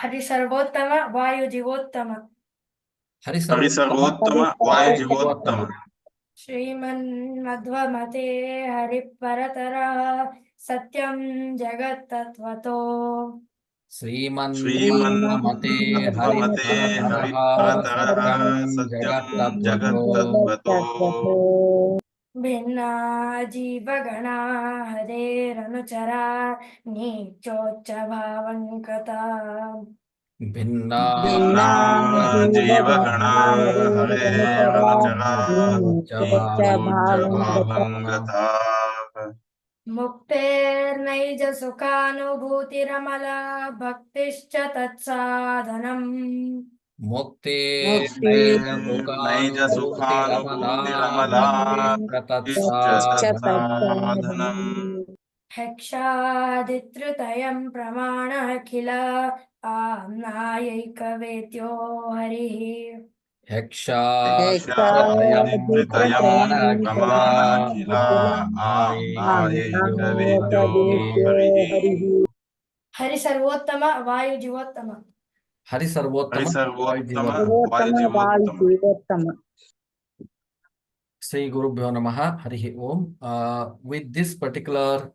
हरि सर्वोत्तम वायु जीवोत्तम हरि हरि सर्वोत्तम वायु जीवोत्तम श्रीमन्मध्वमते हरिपरतरः सत्यं जगत्तत्त्वतो श्रीमन्मते श्रीमन्मते हरिपरतरः हरिपरतरः सत्यं सत्यं जगत्तत्त्वतो जगत्तत्त्वतो भिन्ना जीवगणा हरेरनुचरा नीचोच्च भावं कृता भिन्ना भिन्ना जीवगणा हरेरनुचरा नीचोच्चभावं गताः मुक्तेर्नैज सुखानुभूतिरमला भक्तिश्च तत्साधनम् मुक्ति नैज सुखानुभूतिरमला भक्तिश्च तत्साधनम् हेक्षादित्रुतयं प्रमाणमखिल आम्नायैकवेद्यो हरिः हेक्षादित्रयं प्रमाणमखिल आम्नायैकवेद्यो हरिः हरि सर्वोत्तम वायु जीवोत्तम हरि सर्वोत्तम सर्वोत्तम वायु Jeevottam Sri Guru Bhyo Namaha Harihi Om. With this particular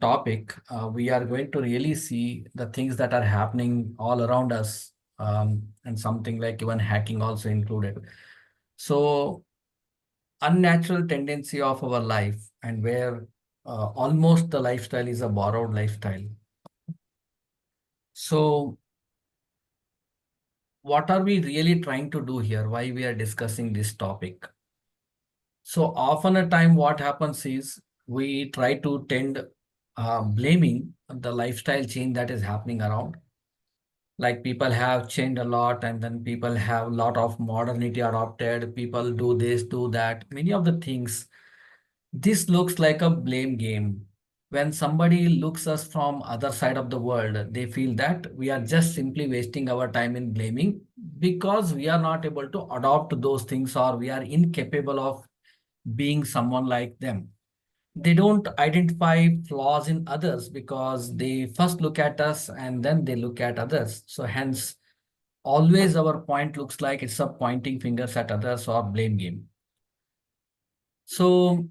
topic, we are going to really see the things that are happening all around us, and something like even hacking also included. So, unnatural tendency of our life, and where almost the lifestyle is a borrowed lifestyle. So, what are we really trying to do here? Why we are discussing this topic? So often a time what happens is we try to tend blaming the lifestyle change that is happening around. Like people have changed a lot and then people have a lot of modernity adopted. People do this, do that. Many of the things. This looks like a blame game. When somebody looks us from other side of the world, they feel that we are just simply wasting our time in blaming because we are not able to adopt those things or we are incapable of being someone like them. They don't identify flaws in others because they first look at us and then they look at others. So hence, always our point looks like it's a pointing fingers at others or blame game. So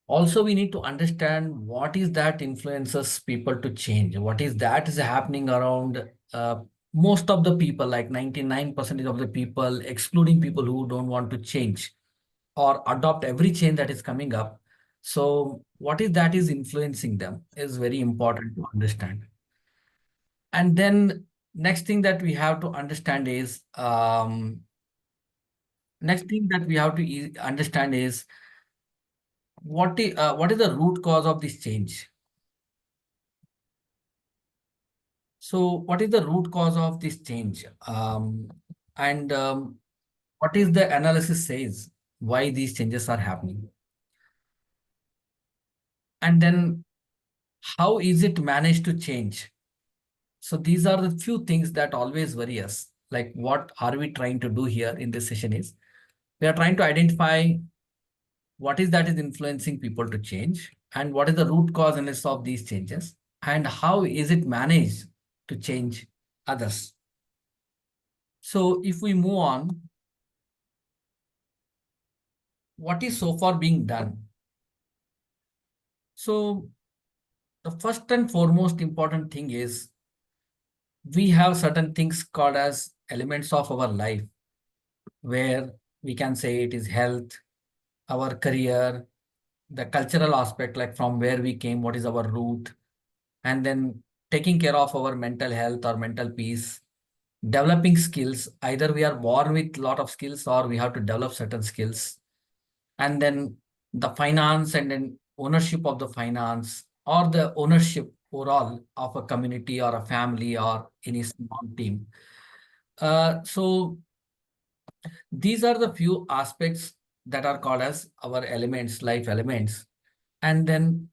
also we need to understand what is that influences people to change. What is that is happening around most of the people, like 99% of the people, excluding people who don't want to change or adopt every change that is coming up. So what is that is influencing them is very important to understand. And then next thing that we have to understand is what is the root cause of this change. So what is the root cause of this change? And what is the analysis says why these changes are happening? And then how is it managed to change? So these are the few things that always worry us. Like what are we trying to do here in this session is we are trying to identify what is that is influencing people to change and what is the root causes of these changes and how is it managed to change others. So if we move on, what is so far being done? So the first and foremost important thing is we have certain things called as elements of our life where we can say it is health, our career, the cultural aspect, like from where we came, what is our root, and then taking care of our mental health or mental peace, developing skills. Either we are born with a lot of skills or we have to develop certain skills. And then the finance and then ownership of the finance or the ownership overall of a community or a family or any small team. So these are the few aspects that are called as our elements, life elements. And then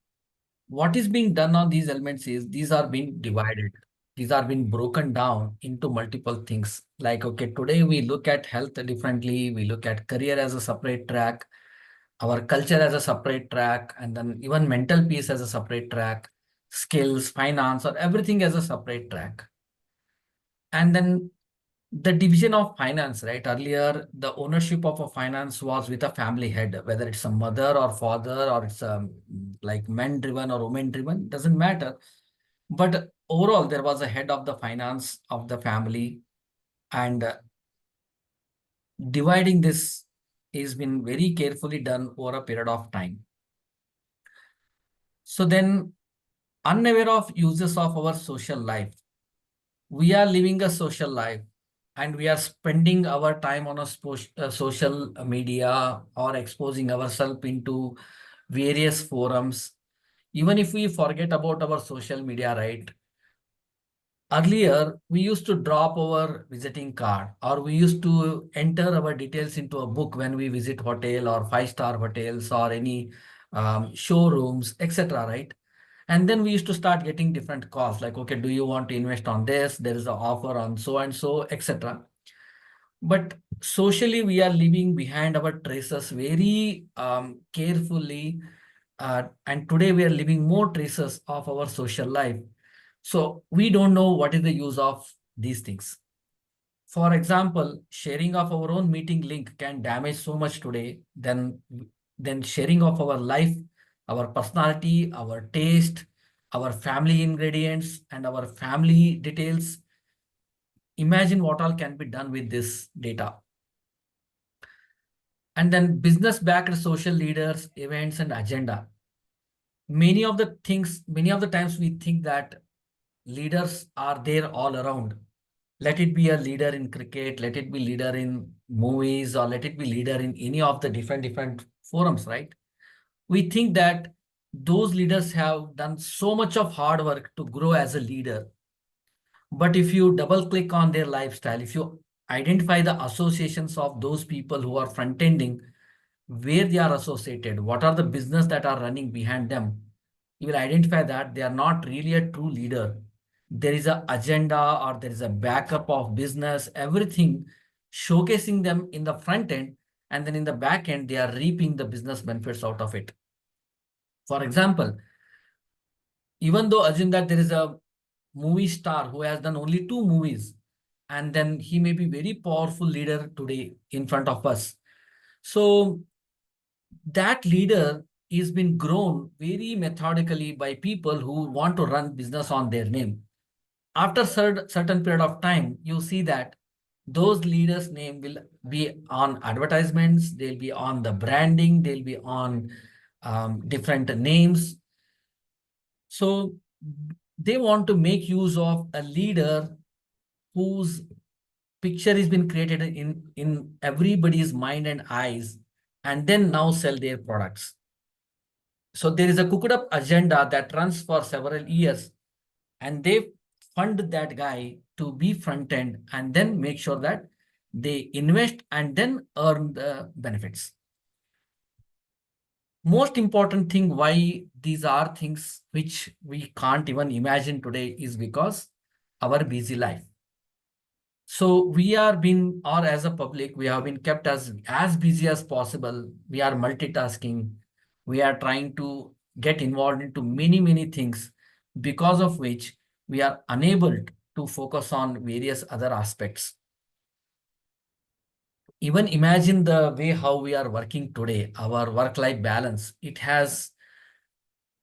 what is being done on these elements is these are being divided. These are being broken down into multiple things. Like, okay, today we look at health differently. We look at career as a separate track, our culture as a separate track, and then even mental peace as a separate track. skills, finance, or everything as a separate track. And then the division of finance, right? Earlier, the ownership of a finance was with a family head, whether it's a mother or father, or it's like men driven or women driven, doesn't matter. But overall, there was a head of the finance of the family, and dividing this has been very carefully done over a period of time. So then, unaware of uses of our social life, we are living a social life and we are spending our time on a social media or exposing ourselves into various forums. Even if we forget about our social media, right? Earlier, we used to drop our visiting card, or we used to enter our details into a book when we visit hotel or five-star hotels or any showrooms, etc. Right? And then we used to start getting different calls like, okay, do you want to invest on this? There is an offer on so and so, etc. But socially, we are leaving behind our traces very carefully. And today we are leaving more traces of our social life. So we don't know what is the use of these things. For example, sharing of our own meeting link can damage so much today than sharing of our life, our personality, our taste, our family ingredients, and our family details. Imagine what all can be done with this data. And then business backed social leaders, events, and agenda. Many of the things, many of the times we think that leaders are there all around. Let it be a leader in cricket, let it be leader in movies, or let it be leader in any of the different forums, right? We think that those leaders have done so much of hard work to grow as a leader. But if you double click on their lifestyle, if you identify the associations of those people who are front ending, where they are associated, what are the business that are running behind them, you will identify that they are not really a true leader. There is an agenda or there is a backup of business, everything showcasing them in the front end, and then in the back end, they are reaping the business benefits out of it. For example, even though assume that there is a movie star who has done only 2 movies, and then he may be very powerful leader today in front of us. So that leader is been grown very methodically by people who want to run business on their name. After certain period of time, you see that those leaders' name will be on advertisements, they'll be on the branding, they'll be on different names. So they want to make use of a leader whose picture has been created in everybody's mind and eyes, and then now sell their products. So there is a cooked up agenda that runs for several years, and they fund that guy to be front end and then make sure that they invest and then earn the benefits. Most important thing why these are things which we can't even imagine today is because our busy life. So we are being, or as a public, we have been kept as busy as possible. We are multitasking. We are trying to get involved into many things, because of which we are unable to focus on various other aspects. Even imagine the way how we are working today, our work-life balance. It has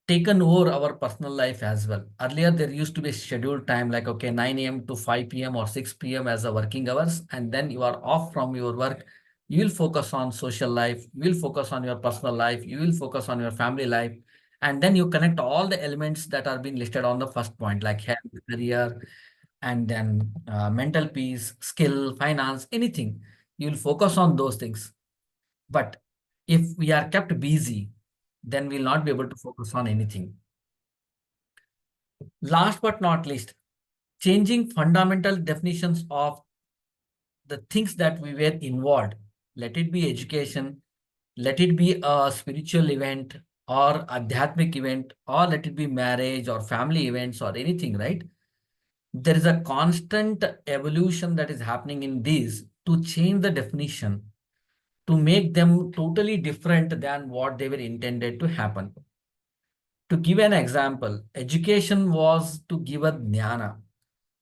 taken over our personal life as well. Earlier, there used to be scheduled time like, okay, 9 a.m. to 5 p.m. or 6 p.m. as the working hours, and then you are off from your work. You will focus on social life, you will focus on your personal life, you will focus on your family life, and then you connect all the elements that are being listed on the first point, like health, career, and then mental peace, skill, finance, anything. You will focus on those things. But if we are kept busy, then we'll not be able to focus on anything. Last but not least, changing fundamental definitions of the things that we were involved. Let it be education, let it be a spiritual event or adhyatmic event, or let it be marriage or family events or anything, right? There is a constant evolution that is happening in these to change the definition, to make them totally different than what they were intended to happen. To give an example, education was to give a jnana.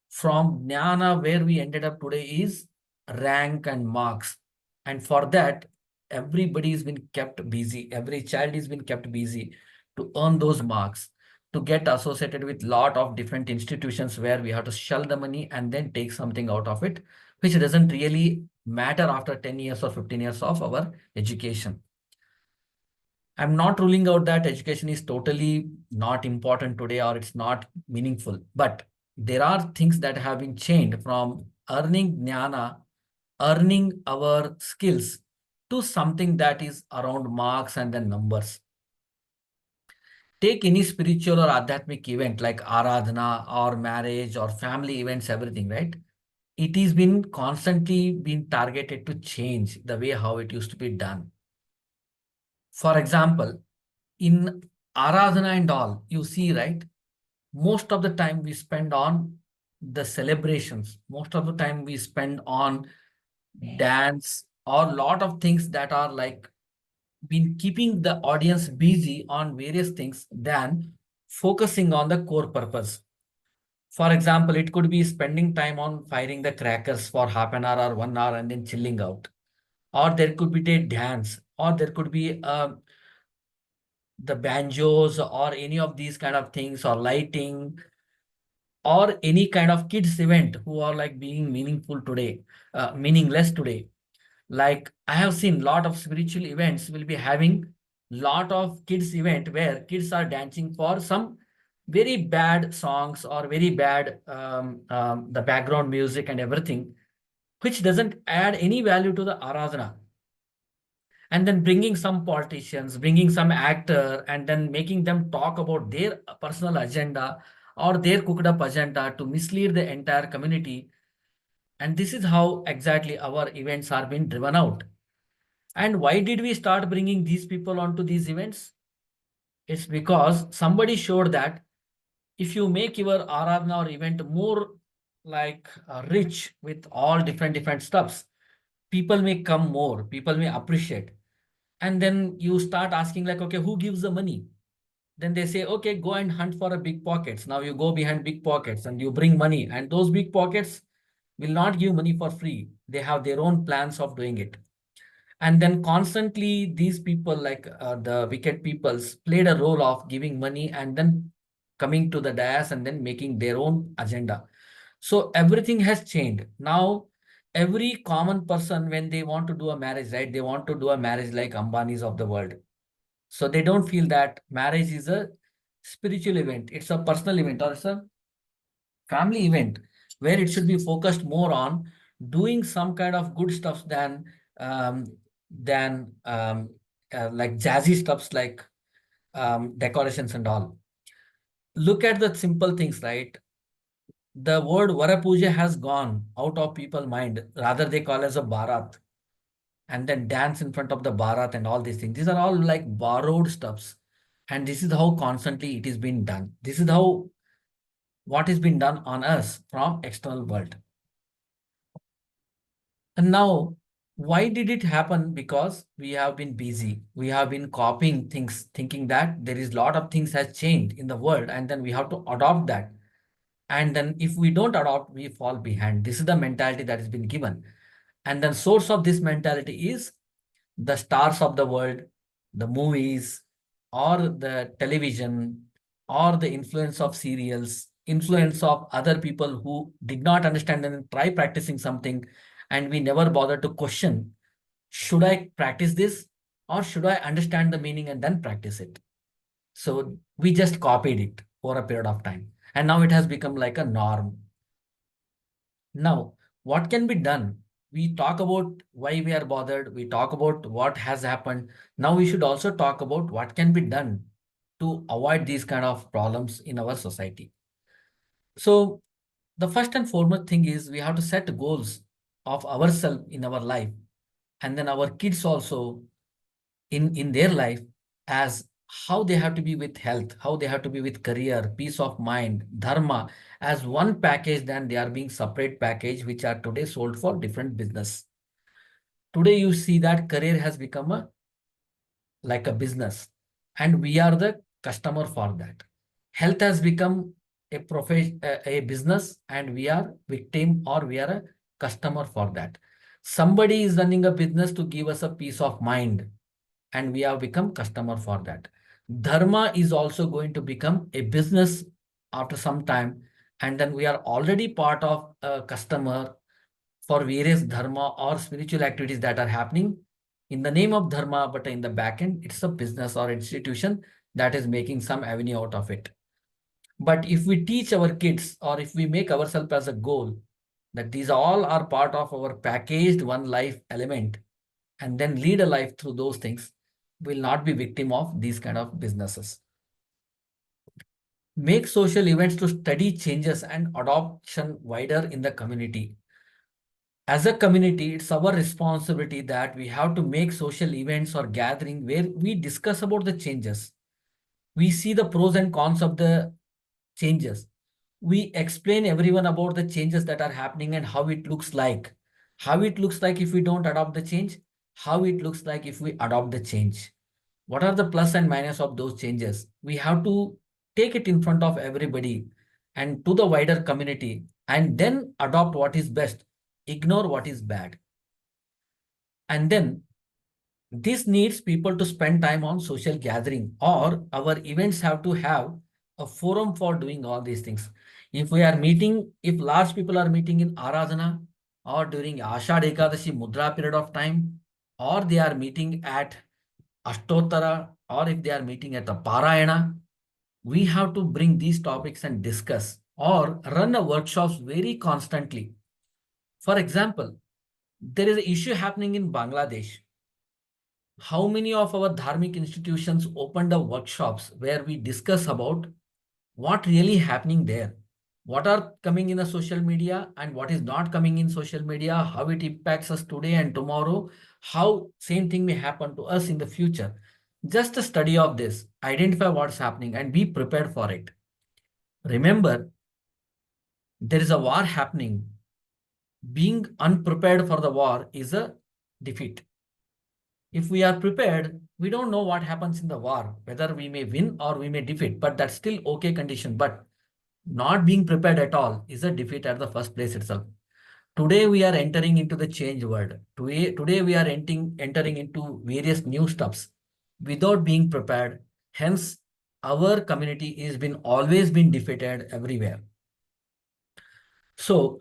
From jnana, where we ended up today is rank and marks. And for that, everybody has been kept busy. Every child has been kept busy to earn those marks, to get associated with lot of different institutions where we have to shell the money and then take something out of it, which doesn't really matter after 10 years or 15 years of our education. I'm not ruling out that education is totally not important today or it's not meaningful, but there are things that have been changed from earning jnana, earning our skills to something that is around marks and then numbers. Take any spiritual or adhyatmic event like aradhana or marriage or family events, everything, right? It has been constantly been targeted to change the way how it used to be done. For example, in Aradhana and all, you see, right? Most of the time we spend on the celebrations. Most of the time we spend on dance or lot of things that are like been keeping the audience busy on various things than focusing on the core purpose. For example, it could be spending time on firing the crackers for half an hour or 1 hour and then chilling out. Or there could be a dance, or there could be the banjos or any of these kind of things or lighting or any kind of kids event who are like being meaningful today, meaningless today. Like I have seen lot of spiritual events will be having lot of kids event where kids are dancing for some very bad songs or very bad the background music and everything, which doesn't add any value to the aradhana. And then bringing some politicians, bringing some actor, and then making them talk about their personal agenda or their cooked up agenda to mislead the entire community. And this is how exactly our events are being driven out. And why did we start bringing these people onto these events? It's because somebody showed that if you make your Aradhana or event more like rich with all different stuffs, people may come more, people may appreciate. And then you start asking like, okay, who gives the money? Then they say, okay, go and hunt for a big pockets. Now you go behind big pockets and you bring money, and those big pockets will not give money for free. They have their own plans of doing it. And then constantly these people like the wicked peoples played a role of giving money and then coming to the dais and then making their own agenda. So everything has changed. Now, every common person, when they want to do a marriage, right, they want to do a marriage like Ambanis of the world. So they don't feel that marriage is a spiritual event. It's a personal event or it's a family event where it should be focused more on doing some kind of good stuff um, than like jazzy stuffs like decorations and all. Look at the simple things, right? The word Varapuja has gone out of people's mind. Rather, they call as a Bharat and then dance in front of the Bharat and all these things. These are all like borrowed stuffs. And this is how constantly it is being done. This is how what is being done on us from external world. And now, why did it happen? Because we have been busy. We have been copying things, thinking that there is a lot of things has changed in the world, and then we have to adopt that. And then if we don't adopt, we fall behind. This is the mentality that has been given. And then source of this mentality is the stars of the world, the movies, or the television, or the influence of serials, influence of other people who did not understand and try practicing something, and we never bother to question, should I practice this or should I understand the meaning and then practice it? So we just copied it for a period of time. And now it has become like a norm. Now, what can be done? We talk about why we are bothered. We talk about what has happened. Now we should also talk about what can be done to avoid these kind of problems in our society. So the first and foremost thing is we have to set goals of ourselves in our life, and then our kids also in their life, as how they have to be with health, how they have to be with career, peace of mind, dharma as one package, then they are being separate package which are today sold for different business. Today you see that career has become a like a business, and we are the customer for that. Health has become a profession, a business, and we are victim or we are a customer for that. Somebody is running a business to give us a peace of mind, and we have become customer for that. Dharma is also going to become a business after some time, and then we are already part of a customer for various dharma or spiritual activities that are happening in the name of dharma, but in the back end, it's a business or institution that is making some avenue out of it. But if we teach our kids or if we make ourselves as a goal that these all are part of our packaged one life element and then lead a life through those things, will not be victim of these kind of businesses. Make social events to study changes and adoption wider in the community. As a community, it's our responsibility that we have to make social events or gathering where we discuss about the changes. We see the pros and cons of the changes. We explain everyone about the changes that are happening and how it looks like. How it looks like if we don't adopt the change, how it looks like if we adopt the change. What are the plus and minus of those changes? We have to take it in front of everybody and to the wider community and then adopt what is best, ignore what is bad. And then this needs people to spend time on social gathering, or our events have to have a forum for doing all these things. If we are meeting, if large people are meeting in Aradhana or during Ashad Ekadashi Mudra period of time, or they are meeting at Ashtotara, or if they are meeting at the Parayana, we have to bring these topics and discuss or run a workshops very constantly. For example, there is an issue happening in Bangladesh. How many of our dharmic institutions opened up workshops where we discuss about what really happening there, what are coming in the social media and what is not coming in social media, how it impacts us today and tomorrow, how same thing may happen to us in the future. Just a study of this, identify what's happening and be prepared for it. Remember, there is a war happening. Being unprepared for the war is a defeat. If we are prepared, we don't know what happens in the war, whether we may win or we may defeat, but that's still okay condition. But not being prepared at all is a defeat at the first place itself. Today we are entering into the change world. Today we are entering into various new stuffs without being prepared. Hence, our community is been always been defeated everywhere. So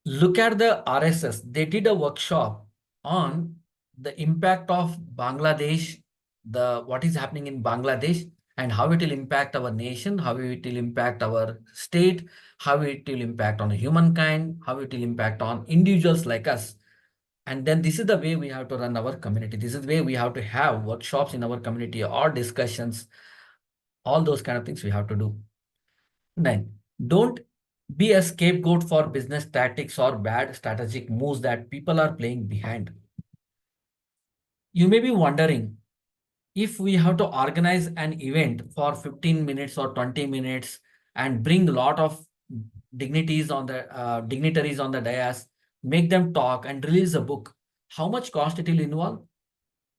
look at the RSS. They did a workshop on the impact of Bangladesh, the what is happening in Bangladesh and how it will impact our nation, how it will impact our state, how it will impact on humankind, how it will impact on individuals like us. And then this is the way we have to run our community. This is the way we have to have workshops in our community or discussions, all those kind of things we have to do. Then don't be a scapegoat for business tactics or bad strategic moves that people are playing behind. You may be wondering, if we have to organize an event for 15 minutes or 20 minutes and bring a lot of dignitaries on the dais, make them talk and release a book, how much cost it will involve?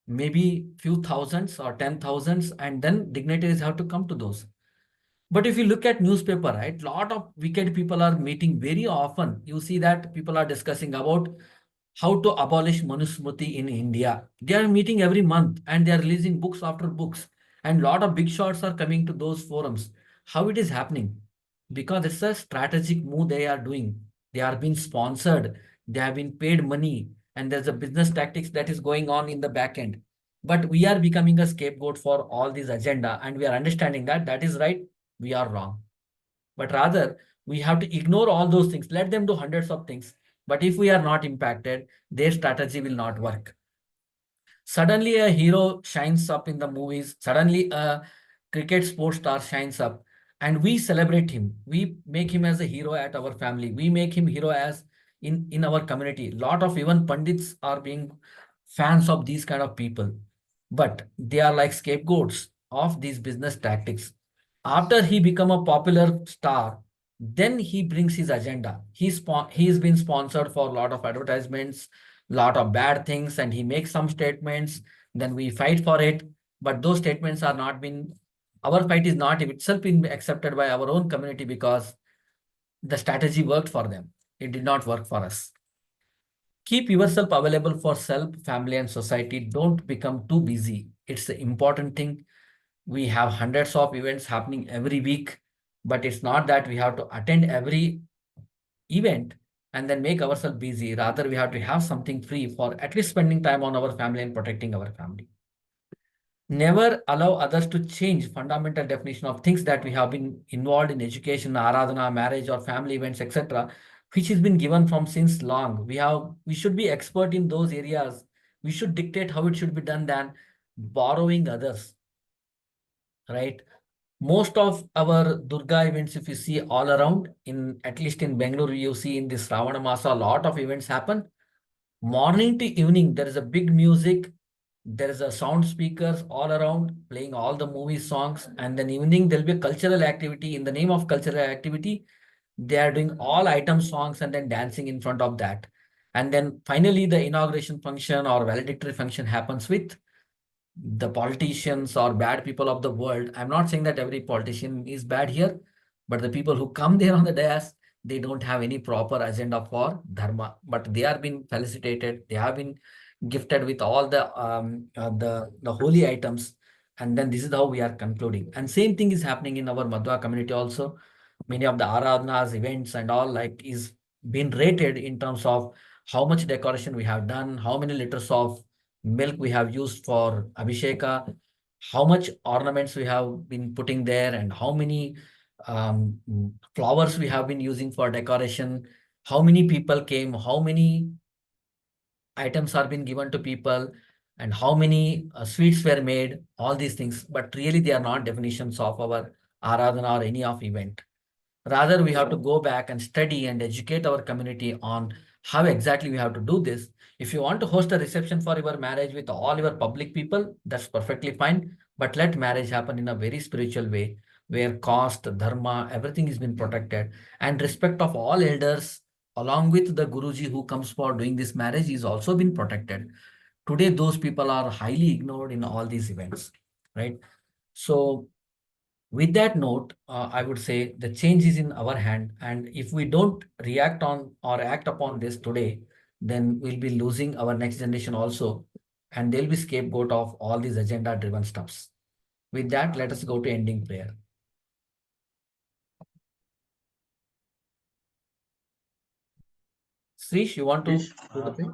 Maybe few thousands or 10,000s, and then dignitaries have to come to those. But if you look at newspaper, right, lot of wicked people are meeting very often. You see that people are discussing about how to abolish Manusmriti in India. They are meeting every month and they are releasing books after books. And lot of big shots are coming to those forums. How it is happening? Because it's a strategic move they are doing. They are being sponsored. They have been paid money. And there's a business tactics that is going on in the back end. But we are becoming a scapegoat for all this agenda. And we are understanding that that is right, we are wrong. But rather, we have to ignore all those things. Let them do hundreds of things. But if we are not impacted, their strategy will not work. Suddenly a hero shines up in the movies. Suddenly a cricket sports star shines up and we celebrate him. We make him as a hero at our family. We make him hero as in our community. Lot of even pundits are being fans of these kind of people. But they are like scapegoats of these business tactics. After he become a popular star, then he brings his agenda. He's been sponsored for a lot of advertisements, lot of bad things, and he makes some statements. Then we fight for it, but those statements are not been Our fight is not itself been accepted by our own community because the strategy worked for them. It did not work for us. Keep yourself available for self, family, and society. Don't become too busy. It's the important thing. We have hundreds of events happening every week, but it's not that we have to attend every event and then make ourselves busy. Rather, we have to have something free for at least spending time on our family and protecting our family. Never allow others to change fundamental definition of things that we have been involved in education, aradhana, marriage, or family events, etc., which has been given from since long. We should be expert in those areas. We should dictate how it should be done than borrowing others, right? Most of our Durga events, if you see all around, in at least in Bangalore, you see in this Ravana Masa, a lot of events happen. Morning to evening, there is a big music, there is a sound speakers all around playing all the movie songs, and then evening there'll be a cultural activity. In the name of cultural activity, they are doing all item songs and then dancing in front of that. And then finally, the inauguration function or valedictory function happens with the politicians or bad people of the world. I'm not saying that every politician is bad here, but the people who come there on the dais, they don't have any proper agenda for dharma, but they are being felicitated. They have been gifted with all the holy items, and then this is how we are concluding. And same thing is happening in our Madhwa community also. Many of the aradhanas, events, and all like is been rated in terms of how much decoration we have done, how many liters of milk we have used for Abhisheka, how much ornaments we have been putting there, and how many flowers we have been using for decoration, how many people came, how many items are being given to people, and how many sweets were made, all these things. But really, they are not definitions of our Aradhana or any of event. Rather, we have to go back and study and educate our community on how exactly we have to do this. If you want to host a reception for your marriage with all your public people, that's perfectly fine. But let marriage happen in a very spiritual way where caste, dharma, everything is been protected, and respect of all elders along with the Guruji who comes for doing this marriage is also been protected. Today, those people are highly ignored in all these events, right? So with that note, I would say the change is in our hand. And if we don't react on or act upon this today, then we'll be losing our next generation also. And they'll be scapegoat of all these agenda driven stuffs. With that, let us go to ending prayer. Srish, you want to Please, do the prayer?